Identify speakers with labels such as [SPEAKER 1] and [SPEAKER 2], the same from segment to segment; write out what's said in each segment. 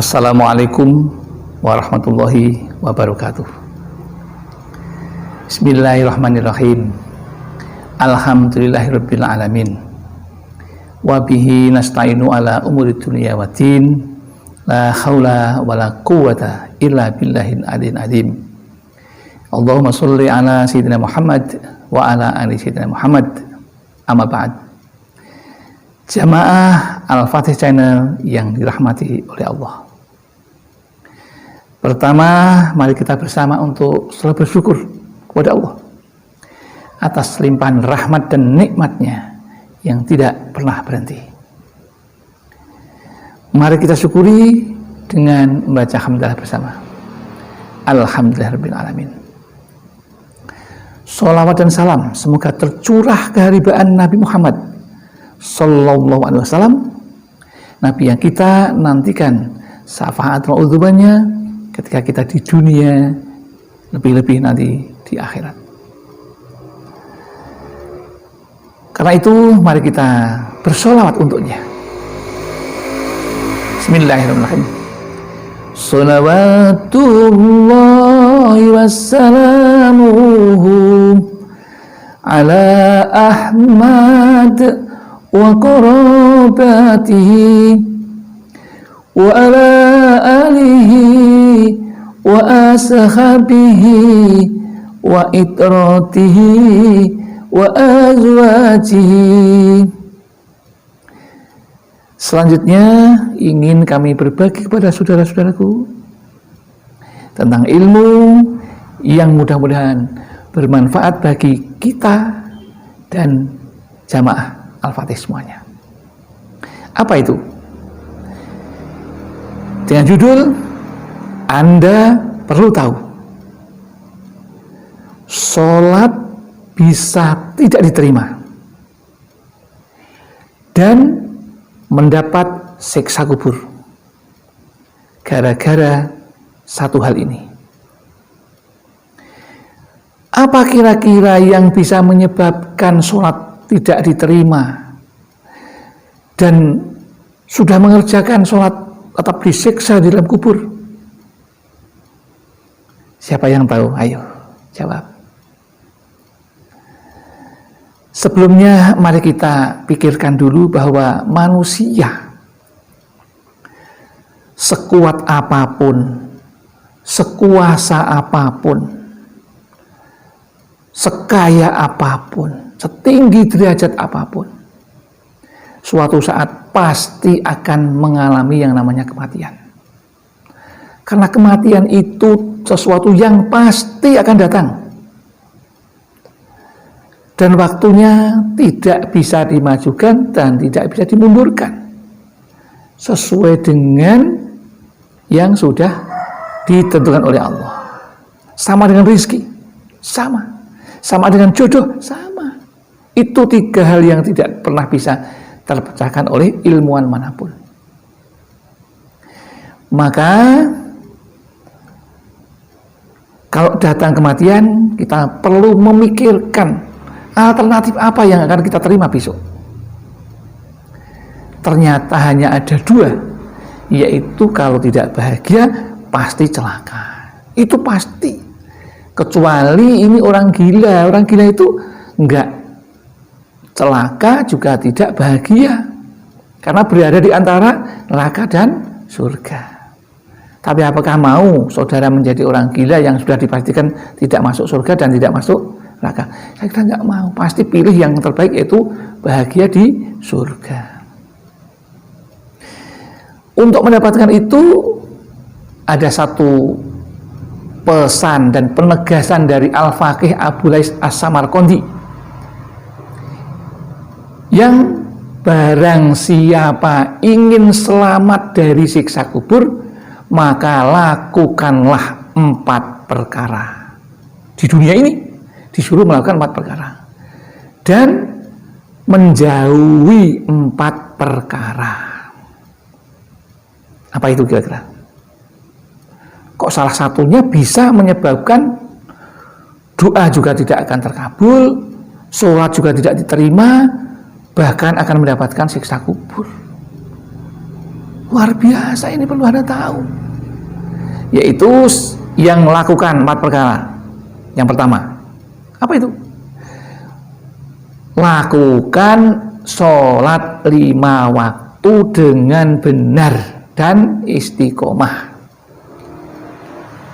[SPEAKER 1] Assalamualaikum warahmatullahi wabarakatuh. Bismillahirrahmanirrahim. Alhamdulillahirabbil alamin. Wa bihi nasta'inu ala umuri dunya waddin. La haula wala quwwata illa billahil aliyil azim. Allahumma sholli ala sayyidina Muhammad wa ala ali sayyidina Muhammad. Amma ba'd. Jamaah Al-Fatih Channel yang dirahmati oleh Allah. Pertama, mari kita bersama untuk selalu bersyukur kepada Allah atas limpahan rahmat dan nikmatnya yang tidak pernah berhenti. Mari kita syukuri dengan membaca hamdalah bersama. Alhamdulillahirabbil alamin. Sholawat dan salam semoga tercurah keharibaan Nabi Muhammad Sallallahu Alaihi Wasallam, Nabi yang kita nantikan syafaat ma'udzubannya ketika kita di dunia, lebih-lebih nanti di akhirat. Karena itu mari kita bersolawat untuknya. Bismillahirrahmanirrahim. Sholawatullahi wassalamuhu ala Ahmad wa qarabatihi wa ala alihi wa ashabihi wa itratihi wa azwajihi. Selanjutnya ingin kami berbagi kepada saudara-saudaraku tentang ilmu yang mudah-mudahan bermanfaat bagi kita dan jamaah Al-Fatih semuanya. Apa itu? Dengan judul Anda perlu tahu, sholat bisa tidak diterima dan mendapat siksa kubur gara-gara satu hal ini. Apa kira-kira yang bisa menyebabkan sholat tidak diterima dan sudah mengerjakan sholat tetap disiksa di dalam kubur? Siapa yang tahu? Ayo jawab. Sebelumnya mari kita pikirkan dulu bahwa manusia sekuat apapun, sekuasa apapun, sekaya apapun, setinggi derajat apapun, suatu saat pasti akan mengalami yang namanya kematian. Karena kematian itu sesuatu yang pasti akan datang. Dan waktunya tidak bisa dimajukan dan tidak bisa dimundurkan. Sesuai dengan yang sudah ditentukan oleh Allah. Sama dengan rezeki, sama. Sama dengan jodoh, sama. Itu tiga hal yang tidak pernah bisa terpecahkan oleh ilmuwan manapun. Maka kalau datang kematian, kita perlu memikirkan alternatif apa yang akan kita terima besok. Ternyata hanya ada dua, yaitu kalau tidak bahagia pasti celaka. Itu pasti. Kecuali ini orang gila. Orang gila itu enggak celaka juga tidak bahagia, karena berada di antara neraka dan surga. Tapi apakah mau saudara menjadi orang gila yang sudah dipastikan tidak masuk surga dan tidak masuk neraka? Saya kira enggak mau. Pasti pilih yang terbaik, yaitu bahagia di surga. Untuk mendapatkan itu ada satu pesan dan penegasan dari Al-Faqih Abu Lais As-Samarqandi, yang barang siapa ingin selamat dari siksa kubur, maka lakukanlah 4 perkara. Di dunia ini disuruh melakukan 4 perkara dan menjauhi 4 perkara. Apa itu kira-kira? Kok salah satunya bisa menyebabkan doa juga tidak akan terkabul, sholat juga tidak diterima, bahkan akan mendapatkan siksa kubur? Luar biasa, ini perlu Anda tahu. Yaitu yang melakukan 4 perkara. Yang pertama, apa itu? Lakukan sholat 5 waktu dengan benar dan istiqomah.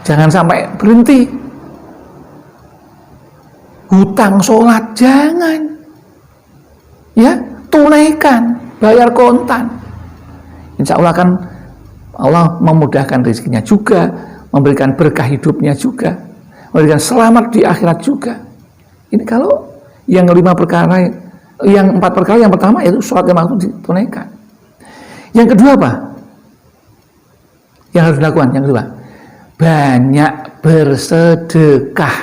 [SPEAKER 1] Jangan sampai berhenti. Hutang sholat jangan. Ya, tunaikan, bayar kontan. Insya Allah kan Allah memudahkan rezekinya juga, memberikan berkah hidupnya juga, memberikan selamat di akhirat juga. Ini kalau yang 5 perkara, yang 4 perkara, yang pertama yaitu sholat 5 waktu ditunaikan. Yang kedua apa? Yang harus dilakukan, yang kedua, banyak bersedekah.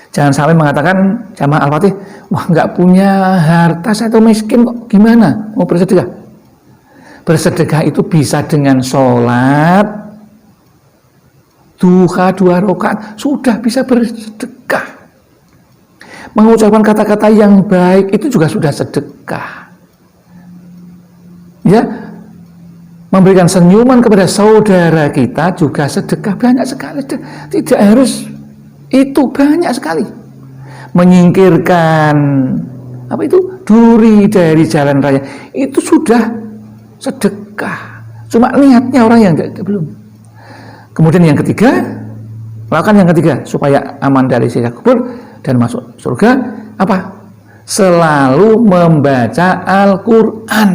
[SPEAKER 1] Jangan sampai mengatakan jamaah Al-Fatih, wah nggak punya harta, saya tuh miskin kok, gimana mau bersedekah? Bersedekah itu bisa dengan sholat duha 2 rakaat, sudah bisa bersedekah. Mengucapkan kata-kata yang baik itu juga sudah sedekah. Ya, memberikan senyuman kepada saudara kita juga sedekah, banyak sekali. Tidak harus itu, banyak sekali. Menyingkirkan apa itu? Duri dari jalan raya, itu sudah sedekah. Cuma niatnya orang yang belum. Kemudian yang ketiga, lakukan yang ketiga supaya aman dari siksa kubur dan masuk surga, apa? Selalu membaca Al-Quran.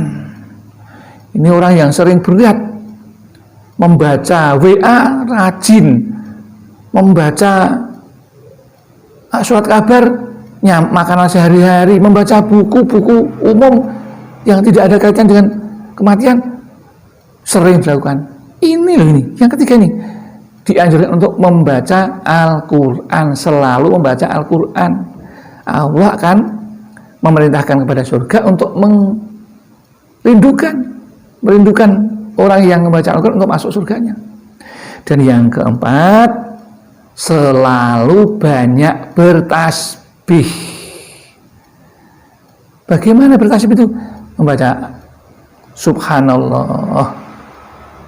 [SPEAKER 1] Ini orang yang sering berat membaca WA, rajin membaca surat kabar, makanan sehari-hari, membaca buku-buku umum yang tidak ada kaitan dengan kematian, sering dilakukan. Ini loh, ini yang ketiga, ini dianjurkan untuk membaca Al-Quran, selalu membaca Al-Quran. Allah akan memerintahkan kepada surga untuk merindukan orang yang membaca Al-Quran untuk masuk surganya. Dan yang keempat, selalu banyak bertasbih. Bagaimana bertasbih itu? Membaca Subhanallah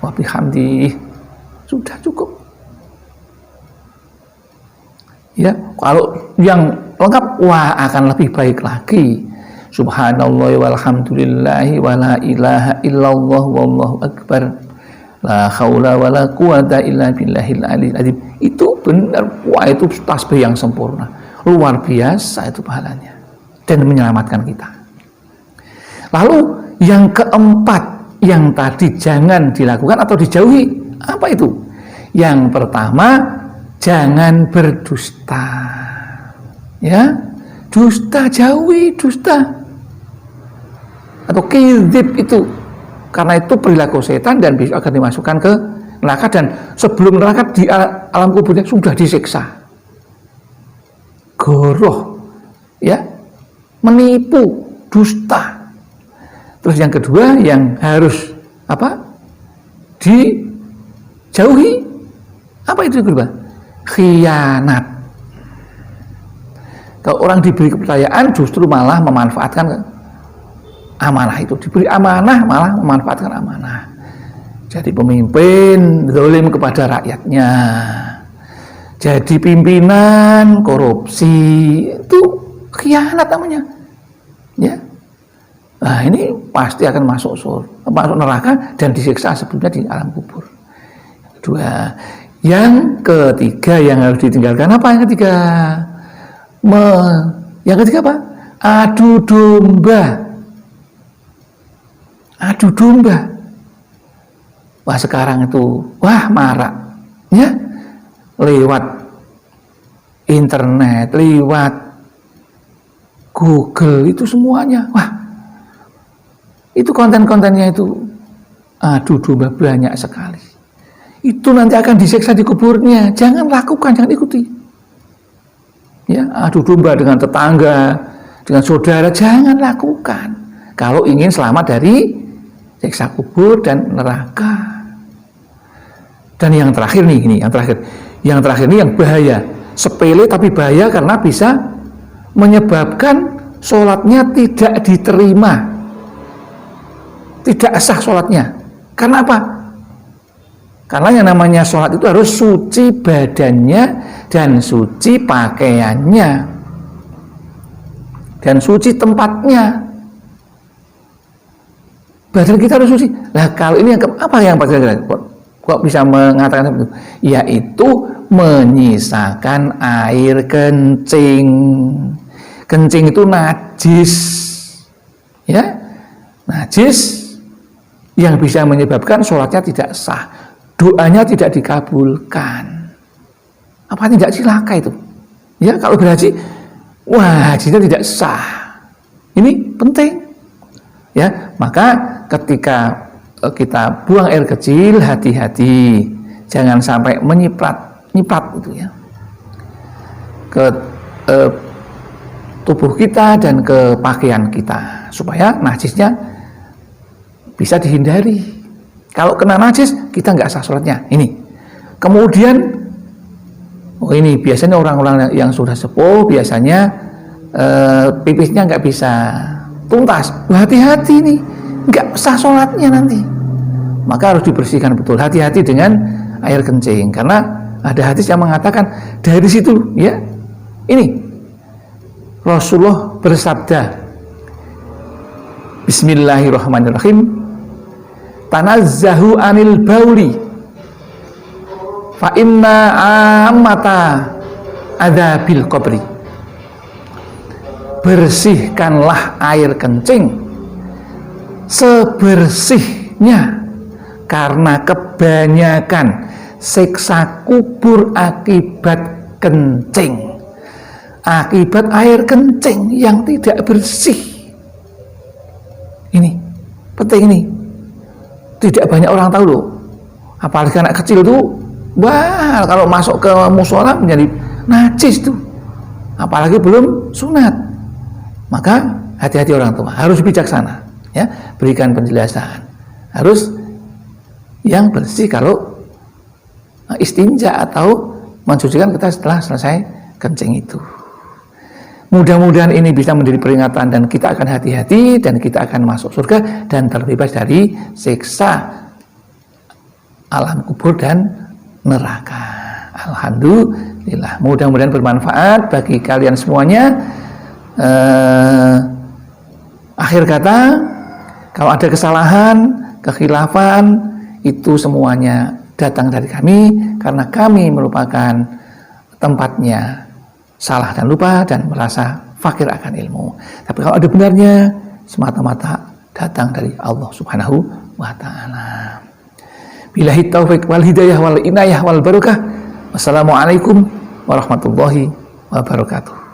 [SPEAKER 1] wa bihamdih, sudah cukup. Ya, kalau yang lengkap, wah akan lebih baik lagi. Subhanallah walhamdulillahi wa la ilaha illallah wallahu akbar, la haula wa la quwata illa billahil aliyil azim. Itu benar, wah itu tasbih yang sempurna, luar biasa itu pahalanya dan menyelamatkan kita. Lalu yang keempat, yang tadi jangan dilakukan atau dijauhi, apa itu? Yang pertama, jangan berdusta. Ya, dusta, jauhi dusta atau kizib itu, karena itu perilaku setan dan besok akan dimasukkan ke neraka, dan sebelum neraka di alam kuburnya sudah disiksa. Goroh, ya, menipu, dusta. Terus yang kedua yang harus apa? Dijauhi. Apa itu kedua? Khianat. Kalau orang diberi kepercayaan justru malah memanfaatkan amanah itu. Diberi amanah malah memanfaatkan amanah. Jadi pemimpin zalim kepada rakyatnya. Jadi pimpinan korupsi, itu khianat namanya. Ya. Nah, ini pasti akan masuk neraka dan disiksa sebelumnya di alam kubur. Kedua, yang ketiga yang harus ditinggalkan apa? Yang ketiga, yang ketiga apa? Adu domba. Adu domba. Wah sekarang itu, wah marak, ya, lewat internet, lewat Google itu semuanya, wah. Itu konten-kontennya itu adu domba banyak sekali. Itu nanti akan disiksa di kuburnya. Jangan lakukan, jangan ikuti. Ya, adu domba dengan tetangga, dengan saudara, jangan lakukan. Kalau ingin selamat dari siksa kubur dan neraka. Dan yang terakhir nih, yang terakhir ini yang bahaya. Sepele tapi bahaya karena bisa menyebabkan sholatnya tidak diterima. tidak sah sholatnya. Karena apa? Karena yang namanya sholat itu harus suci badannya dan suci pakaiannya dan suci tempatnya. Badan kita harus suci. Nah kalau ini apa yang kok bisa mengatakan seperti itu? Yaitu menyisakan air kencing. Kencing itu najis, ya, najis yang bisa menyebabkan sholatnya tidak sah, doanya tidak dikabulkan. Apa tidak cilaka itu? Ya kalau berhaji, wah hajinya tidak sah. Ini penting. Ya, maka ketika kita buang air kecil, hati-hati, jangan sampai nyiprat itu ya ke tubuh kita dan ke pakaian kita, supaya najisnya bisa dihindari. Kalau kena najis, kita nggak sah sholatnya. Ini. Kemudian, ini biasanya orang-orang yang sudah sepuh biasanya pipisnya nggak bisa tuntas. Hati-hati nih, nggak sah sholatnya nanti. Maka harus dibersihkan betul. Hati-hati dengan air kencing, karena ada hadis yang mengatakan dari situ, ya, ini Rasulullah bersabda, Bismillahirrahmanirrahim, tanazzahu anil bauli, fa inna ammata adzabil qabri. Bersihkanlah air kencing sebersihnya, karena kebanyakan siksa kubur akibat kencing, akibat air kencing yang tidak bersih. Ini penting, ini tidak banyak orang tahu loh. Apalagi anak kecil tuh, wah kalau masuk ke musola menjadi najis tuh, apalagi belum sunat. Maka hati-hati orang tua, harus bijaksana, ya, berikan penjelasan, harus yang bersih kalau istinja atau mensucikan kita setelah selesai kencing itu. Mudah-mudahan ini bisa menjadi peringatan dan kita akan hati-hati dan kita akan masuk surga dan terbebas dari siksa alam kubur dan neraka. Alhamdulillah, mudah-mudahan bermanfaat bagi kalian semuanya. Akhir kata, kalau ada kesalahan, kekhilafan, itu semuanya datang dari kami, karena kami merupakan tempatnya salah dan lupa dan merasa fakir akan ilmu. Tapi kalau ada benarnya, semata-mata datang dari Allah Subhanahu wa ta'ala. Billahi taufiq wal hidayah wal inayah wal barakah. Wassalamualaikum warahmatullahi wabarakatuh.